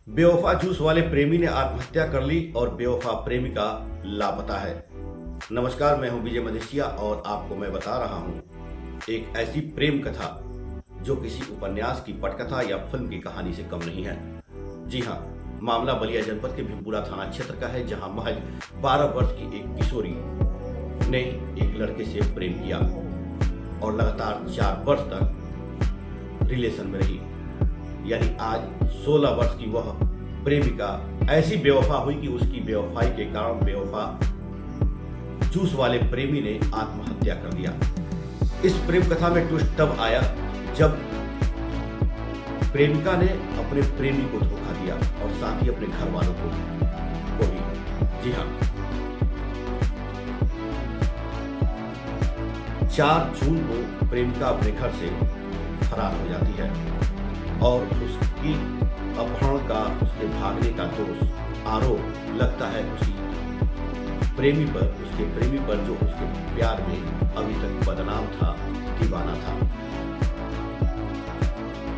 बेवफा जूस वाले प्रेमी ने आत्महत्या कर ली और बेवफा प्रेमिका लापता है। नमस्कार, मैं हूं विजय मदेशिया और आपको मैं बता रहा हूं एक ऐसी प्रेम कथा जो किसी उपन्यास की पटकथा या फिल्म की कहानी से कम नहीं है। जी हां, मामला बलिया जनपद के भीमपुरा थाना क्षेत्र का है, जहां महज 12 वर्ष की एक किशोरी ने एक लड़के से प्रेम किया और लगातार 4 वर्ष तक रिलेशन में रही। यानी आज 16 वर्ष की वह प्रेमिका ऐसी बेवफा हुई कि उसकी बेवफाई के कारण बेवफा जूस वाले प्रेमी ने आत्महत्या कर दिया। इस प्रेम कथा में ट्विस्ट तब आया जब प्रेमिका ने अपने प्रेमी को धोखा दिया और साथ ही अपने घर वालों को भी। जी हाँ, 4 जून को प्रेमिका अपने घर से फरार हो जाती है और उसकी अपहरण का, उसके भागने का आरोप लगता है उसके प्रेमी पर जो उसके प्यार में अभी तक बदनाम था, दीवाना था।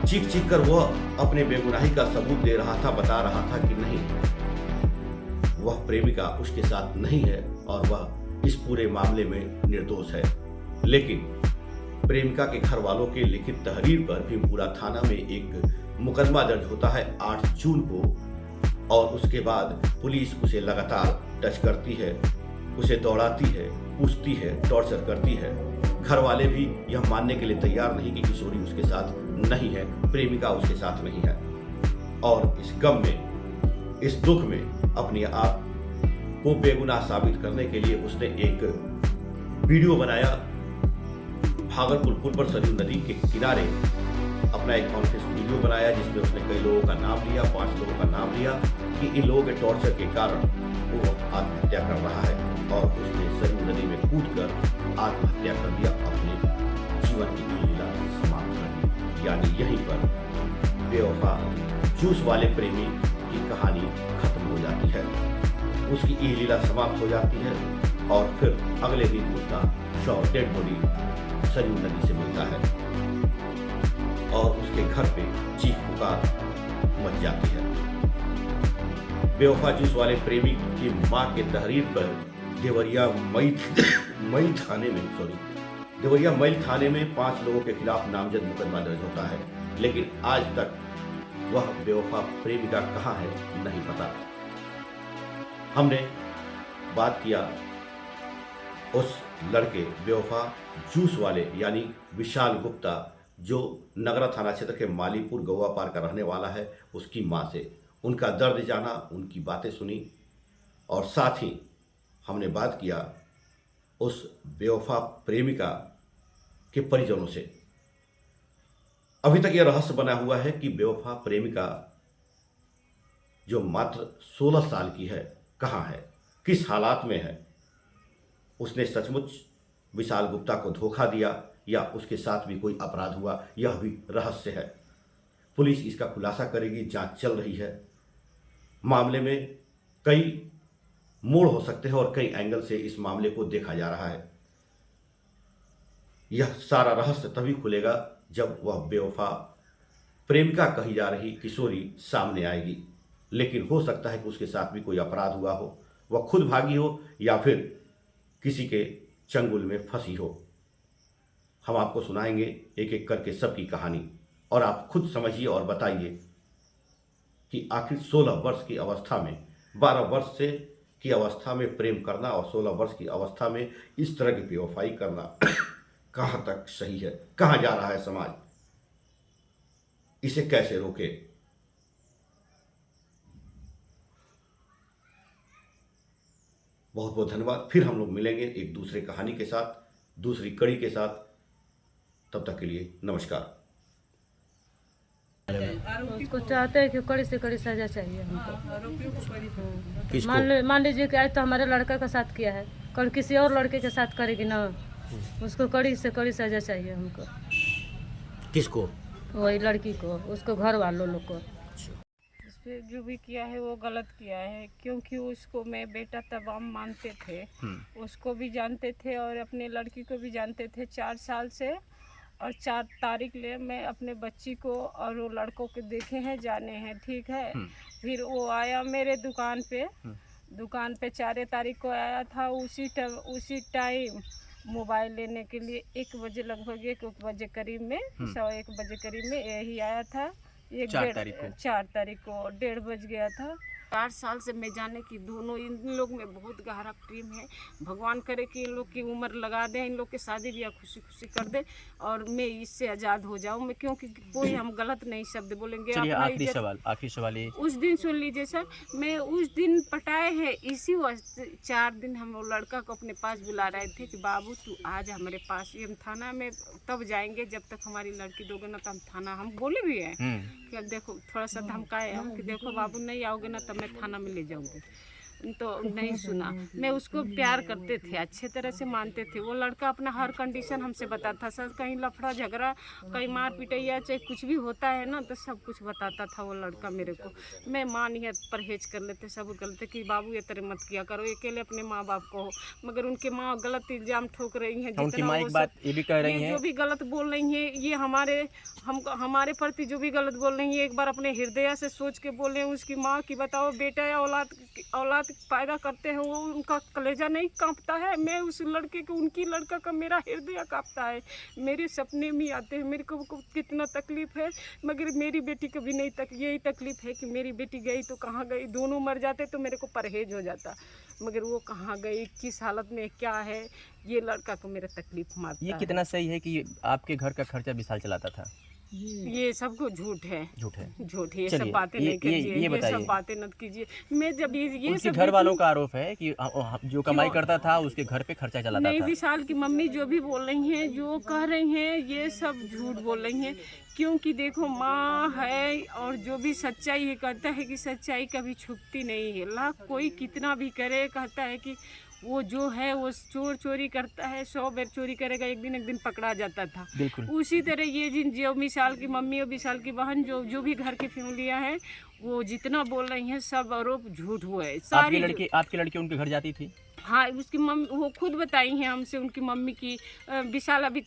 चीख चीख कर वह अपने बेगुनाही का सबूत दे रहा था, बता रहा था कि नहीं, वह प्रेमिका उसके साथ नहीं है और वह इस पूरे मामले में निर्दोष है। लेकिन प्रेमिका के घर वालों के लिखित तहरीर पर भीमपुरा थाना में एक मुकदमा दर्ज होता है 8 जून को और उसके बाद पुलिस उसे लगातार टच करती है, उसे दौड़ाती है, पूछती है, टॉर्चर करती है। घर वाले भी यह मानने के लिए तैयार नहीं कि किशोरी उसके साथ नहीं है, प्रेमिका उसके साथ नहीं है। और इस गम में, इस दुख में अपने आप को बेगुनाह साबित करने के लिए उसने एक वीडियो बनाया। भागलपुर पुल पर सरयू नदी के किनारे अपना एक कॉन्फ्रेंस वीडियो बनाया जिसमें उसने कई लोगों का नाम लिया, 5 लोगों का नाम लिया कि इन लोगों के टॉर्चर के कारण वो आत्महत्या कर रहा है और उसने सरयू नदी में कूदकर आत्महत्या कर दिया, अपने जीवन की लीला समाप्त कर दी। यानी यहीं पर बेवफा जूस वाले प्रेमी की कहानी खत्म हो जाती है, उसकी ई लीला समाप्त हो जाती है और फिर अगले दिन उसका शव, डेड बॉडी सरयू नदी से मिलता है और उसके घर पे चीख पुकार मच जाती है। बेवफा जूस वाले प्रेमी की मां के तहरीर पर देवरिया मैल थाने में 5 लोगों के खिलाफ नामजद मुकदमा दर्ज होता है। लेकिन आज तक वह बेवफा प्रेमिका कहां है नहीं पता। हमने बात किया उस लड़के बेवफा जूस वाले यानी विशाल गुप्ता, जो नगरा थाना क्षेत्र के मालीपुर गौवा पार का रहने वाला है, उसकी मां से उनका दर्द जाना, उनकी बातें सुनी और साथ ही हमने बात किया उस बेवफा प्रेमिका के परिजनों से। अभी तक यह रहस्य बना हुआ है कि बेवफा प्रेमिका जो मात्र 16 साल की है कहाँ है, किस हालात में है। उसने सचमुच विशाल गुप्ता को धोखा दिया या उसके साथ भी कोई अपराध हुआ, यह भी रहस्य है। पुलिस इसका खुलासा करेगी, जांच चल रही है। मामले में कई मोड़ हो सकते हैं और कई एंगल से इस मामले को देखा जा रहा है। यह सारा रहस्य तभी खुलेगा जब वह बेवफा प्रेमिका कही जा रही किशोरी सामने आएगी। लेकिन हो सकता है कि उसके साथ भी कोई अपराध हुआ हो, वह खुद भागी हो या फिर किसी के चंगुल में फंसी हो। हम आपको सुनाएंगे एक एक करके सबकी कहानी और आप खुद समझिए और बताइए कि आखिर 16 वर्ष की अवस्था में, 12 वर्ष से की अवस्था में प्रेम करना और 16 वर्ष की अवस्था में इस तरह की बेवफाई करना कहाँ तक सही है, कहाँ जा रहा है समाज, इसे कैसे रोके। बहुत बहुत धन्यवाद। फिर हम लोग मिलेंगे एक दूसरे कहानी के साथ, दूसरी कड़ी के साथ। तब तक के लिए नमस्कार। उसको चाहते हैं कि कड़ी से कड़ी सजा चाहिए हमको। मान लीजिए कि आज तो हमारे लड़का के साथ किया है, कल किसी और लड़के के साथ करेगी ना, उसको कड़ी से कड़ी सजा चाहिए हमको। किसको? वही लड़की को, उसको घर वालों लोग को। इस पे जो भी किया है वो गलत किया है, क्योंकि उसको मैं बेटा तमाम मानते थे, उसको भी जानते थे और अपने लड़की को भी जानते थे। 4 साल से और 4 तारीख ले मैं अपने बच्ची को और वो लड़कों के देखे हैं जाने हैं, ठीक है। फिर वो आया मेरे दुकान पे 4 तारीख को आया था। उसी टाइम मोबाइल लेने के लिए 1 बजे लगभग 1 बजे करीब में 1:15 बजे करीब में यही आया था। 4 तारीख को 1:30 बज गया था। 4 साल से मैं जाने की दोनों इन लोग में बहुत गहरा प्रेम है। भगवान करे कि इन लोग की उम्र लगा दे, इन लोग के शादी ब्याह खुशी खुशी कर दे और मैं इससे आज़ाद हो जाऊं। मैं क्योंकि कोई हम गलत नहीं शब्द बोलेंगे। आखिरी सवाल ये उस दिन सुन लीजिए सर, मैं उस दिन पटाए हैं इसी वास्ते। 4 दिन हम वो लड़का को अपने पास बुला रहे थे कि बाबू तू आज हमारे पास। ये हम थाना में तब जाएंगे जब तक हमारी लड़की दोगे ना, तो हम थाना हम बोले भी हैं कि अब देखो थोड़ा सा धमकाए हम कि देखो बाबू नहीं आओगे ना तब मैं थाना में ले जाऊंगी। तो नहीं सुना। मैं उसको प्यार करते थे, अच्छे तरह से मानते थे। वो लड़का अपना हर कंडीशन हमसे बताता था। सर कहीं लफड़ा झगड़ा, कहीं मार पिटैया चाहे कुछ भी होता है ना, तो सब कुछ बताता था वो लड़का मेरे को। मैं माँ नहीं परहेज कर लेते, सब गलत कि बाबू ये तरह मत किया करो, अकेले अपने माँ बाप को हो। मगर उनके माँ गलत इल्जाम ठोक रही हैं। उनकी माँ एक बात ये भी कह रही हैं, जो भी गलत बोल रही हैं ये हमारे प्रति जो भी गलत बोल रही है, एक बार अपने हृदय से सोच के बोले। उसकी माँ की बताओ, बेटा या औलाद पैदा करते हैं वो उनका कलेजा नहीं कांपता है। मैं उस लड़के को, उनकी लड़का का मेरा हृदय कांपता है। मेरे सपने में आते हैं, मेरे को कितना तकलीफ है। मगर मेरी बेटी को भी नहीं यही तकलीफ है कि मेरी बेटी गई तो कहाँ गई। दोनों मर जाते तो मेरे को परहेज हो जाता, मगर वो कहाँ गई, किस हालत में क्या है, ये लड़का को मेरा तकलीफ मारता है। ये कितना सही है कि आपके घर का खर्चा विशाल चलाता था? ये सब कुछ झूठ है। ये चलिए, सब बातें नहीं कीजिए, ये सब बातें मत कीजिए। मैं जब ये सब घर वालों का आरोप है कि जो कमाई करता था उसके घर पे खर्चा चलाता था। नहीं, विशाल की मम्मी जो भी बोल रही हैं, जो कह रही हैं, ये सब झूठ बोल रही हैं। क्योंकि देखो माँ है और जो भी सच्चाई है, कहता है कि सच्चाई कभी छुपती नहीं है। लाख कोई कितना भी करे, कहता है कि वो जो है वो चोरी करता है, 100 बार चोरी करेगा, एक दिन पकड़ा जाता था। उसी तरह ये जो विशाल की मम्मी और विशाल की बहन जो भी घर की फैमिलियाँ हैं, वो जितना बोल रही हैं सब आरोप झूठ हुआ है। आपकी लड़की उनके घर जाती थी? हाँ, उसकी मम्मी वो खुद बताई हैं हमसे, उनकी मम्मी की। विशाल अभी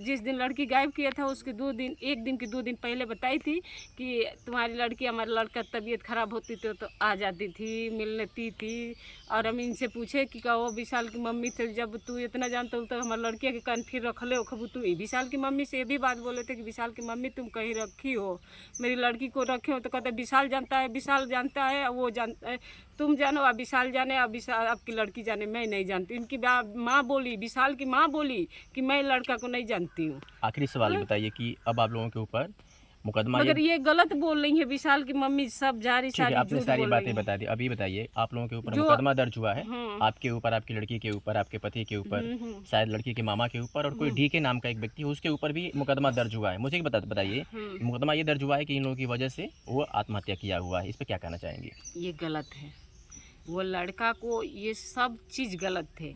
जिस दिन लड़की गायब किया था उसके 2 दिन पहले बताई थी कि तुम्हारी लड़की, हमारा लड़का तबीयत खराब होती थी तो आ जाती थी, मिलने थी। और हम इनसे पूछे कि कहो विशाल की मम्मी थे, जब तू इतना जानता हो तो हमारी लड़की के कान फिर रख ले हो खबू तू। विशाल की मम्मी से ये भी बात बोले थे कि विशाल की मम्मी तुम कहीं रखी हो, मेरी लड़की को रखे हो। तो कहते विशाल जानता है, वो जानता है, तुम जानो, अब विशाल जाने, अब विशाल आपकी लड़की जाने, मैं नहीं जानती। इनकी माँ बोली, विशाल की माँ बोली कि मैं लड़का को नहीं जानती हूँ। आखिरी सवाल बताइए कि अब आप लोगों के ऊपर मुकदमा, मगर ये गलत बोल रही है विशाल की मम्मी, सब आपने सारी बातें बता दी। अभी बताइए आप लोगों के ऊपर मुकदमा दर्ज हुआ है, आपके ऊपर, आपकी लड़की के ऊपर, आपके पति के ऊपर, शायद लड़की के मामा के ऊपर, और कोई डी.के नाम का एक व्यक्ति है उसके ऊपर भी मुकदमा दर्ज हुआ है। मुझे बताइए, मुकदमा ये दर्ज हुआ है कि इन लोगों की वजह से वो आत्महत्या किया हुआ है, इस पर क्या कहना चाहेंगे? ये गलत है। वो लड़का को ये सब चीज़ गलत थे।